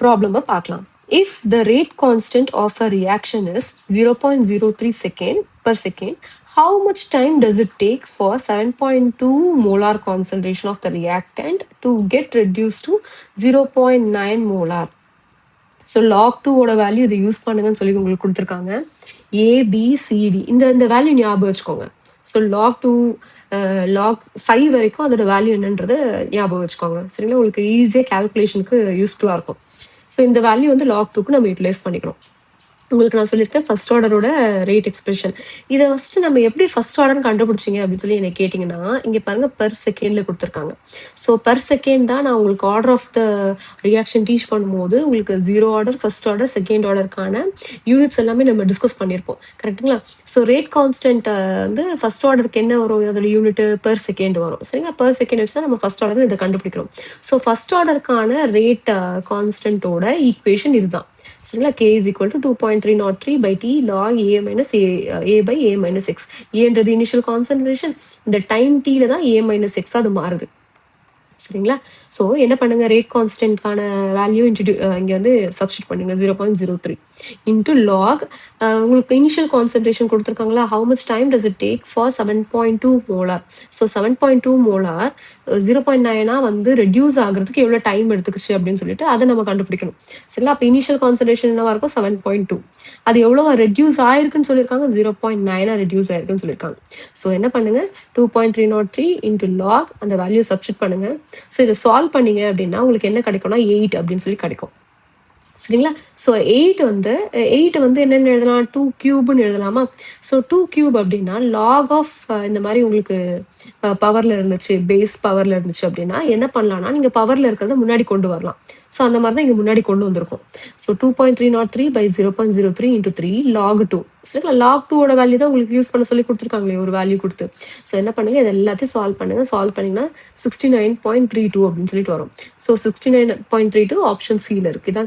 ப்ராப்ளமை பார்க்கலாம். If the rate constant of a reaction is 0.03 second per second, how much time does it take for 7.2 molar concentration of the reactant to get reduced to 0.9 molar? So log 2 ஓட value இதை use பண்ணுங்கன்னு சொல்லி உங்களுக்கு கொடுத்துருக்காங்க. ABCD இந்த value ஞாபகம் வச்சுக்கோங்க. So log 2 log 5 வரைக்கும் அதோட வேல்யூ என்னன்றது ஞாபகம் வச்சுக்கோங்க. சரிங்களா, உங்களுக்கு ஈஸியாக கால்குலேஷனுக்கு யூஸ்ஃபுல்லாக இருக்கும். ஸோ இந்த வேல்யூ வந்து log 2க்கு நம்ம யூட்டிலைஸ் பண்ணிக்கிறோம். உங்களுக்கு நான் சொல்லியிருக்கேன் ஃபர்ஸ்ட் ஆர்டரோட ரேட் எக்ஸ்பிரஷன். இதை ஃபஸ்ட்டு நம்ம எப்படி ஃபர்ஸ்ட் ஆர்டர்னு கண்டுபிடிச்சிங்க அப்படின்னு சொல்லி என்ன கேட்டிங்கன்னா, இங்கே பாருங்க பெர் செகண்டில் கொடுத்துருக்காங்க. ஸோ பெர் செகண்ட் தான் நான் உங்களுக்கு order of the reaction teach பண்ணும்போது உங்களுக்கு 0 ஆர்டர், ஃபர்ஸ்ட் ஆர்டர், செகண்ட் ஆர்டருக்கான யூனிட்ஸ் எல்லாமே நம்ம டிஸ்கஸ் பண்ணியிருப்போம். கரெக்டுங்களா? ஸோ ரேட் கான்ஸ்டன்ட் வந்து ஃபர்ஸ்ட் ஆர்டருக்கு என்ன வரும், அதோட யூனிட் பெர் செகண்ட் வரும். சரிங்களா, பெர் செகண்ட் வச்சு தான் நம்ம ஃபர்ஸ்ட் ஆர்டர் இதை கண்டுபிடிக்கிறோம். ஸோ ஃபர்ஸ்ட் ஆர்டருக்கான ரேட் கான்ஸ்டன்ட்டோட ஈக்குவேஷன் இதுதான். சரிங்களா, k is equal to 2.303 by t log a minus a by a minus x. ஏன்றது இனிஷியல் கான்சன்ட்ரேஷன், இந்த டைம் டீல தான் a minus x அது மாறுது. சரிங்களா, ஸோ என்ன பண்ணுங்க, ரேட் கான்ஸ்டன்ட்கான வேல்யூ இங்கே வந்து சப்ஸ்டியூட் பண்ணுங்க 0.03 இன்ட்டு லாக் உங்களுக்கு இனிஷியல் கான்சன்ட்ரேஷன் கொடுத்துருக்காங்களா, how much time does it take for 7.2 molar. So 7.2 molar 0.9 வந்து ரெடியூஸ் ஆகிறதுக்கு எவ்வளோ டைம் எடுத்துக்கிச்சு அப்படின்னு சொல்லிட்டு அதை நம்ம கண்டுபிடிக்கணும். சரிங்களா, அப்போ இனிஷியல் கான்சன்ட்ரேஷன் என்னவா இருக்கும், 7.2. அது எவ்வளோ ரெடியூஸ் ஆயிருக்குன்னு சொல்லியிருக்காங்க, 0.9 ரெடியூஸ் ஆயிருக்குன்னு சொல்லியிருக்காங்க. ஸோ என்ன பண்ணுங்க, 2.303 இன்ட்டு லாக் அந்த வேல்யூ சப்ஸ்டியூட் பண்ணுங்க. ஸோ இதை சால்வ் பண்ணீங்க அப்படின்னா உங்களுக்கு என்ன கிடைக்கும்னா 8 அப்படின்னு சொல்லி கிடைக்கும். சரிங்களா, ஸோ 8 வந்து என்னென்னு எழுதலாம், 2 கியூப்னு எழுதலாமா. ஸோ 2 கியூப் அப்படின்னா லாக் ஆஃப் இந்த மாதிரி உங்களுக்கு பவரில் இருந்துச்சு, பேஸ் பவரில் இருந்துச்சு அப்படின்னா என்ன பண்ணலாம்னா நீங்கள் பவரில் இருக்கிறத முன்னாடி கொண்டு வரலாம். ஸோ அந்த மாதிரி தான் இங்கே முன்னாடி கொண்டு வந்திருக்கும். So 2.303 by 0.03 into 3 log 2. சரிங்களா, log 2ஓட வேல்யூ தான் உங்களுக்கு யூஸ் பண்ண சொல்லி கொடுத்துருக்காங்களே ஒரு வேல்யூ கொடுத்து. ஸோ என்ன பண்ணுங்க, இது எல்லாத்தையும் சால்வ் பண்ணுங்க. சால்வ் பண்ணிங்கன்னா 69.32 அப்படின்னு சொல்லிட்டு வரும். ஸோ 69.32 ஆப்ஷன் சியில் இருக்குது. இதான்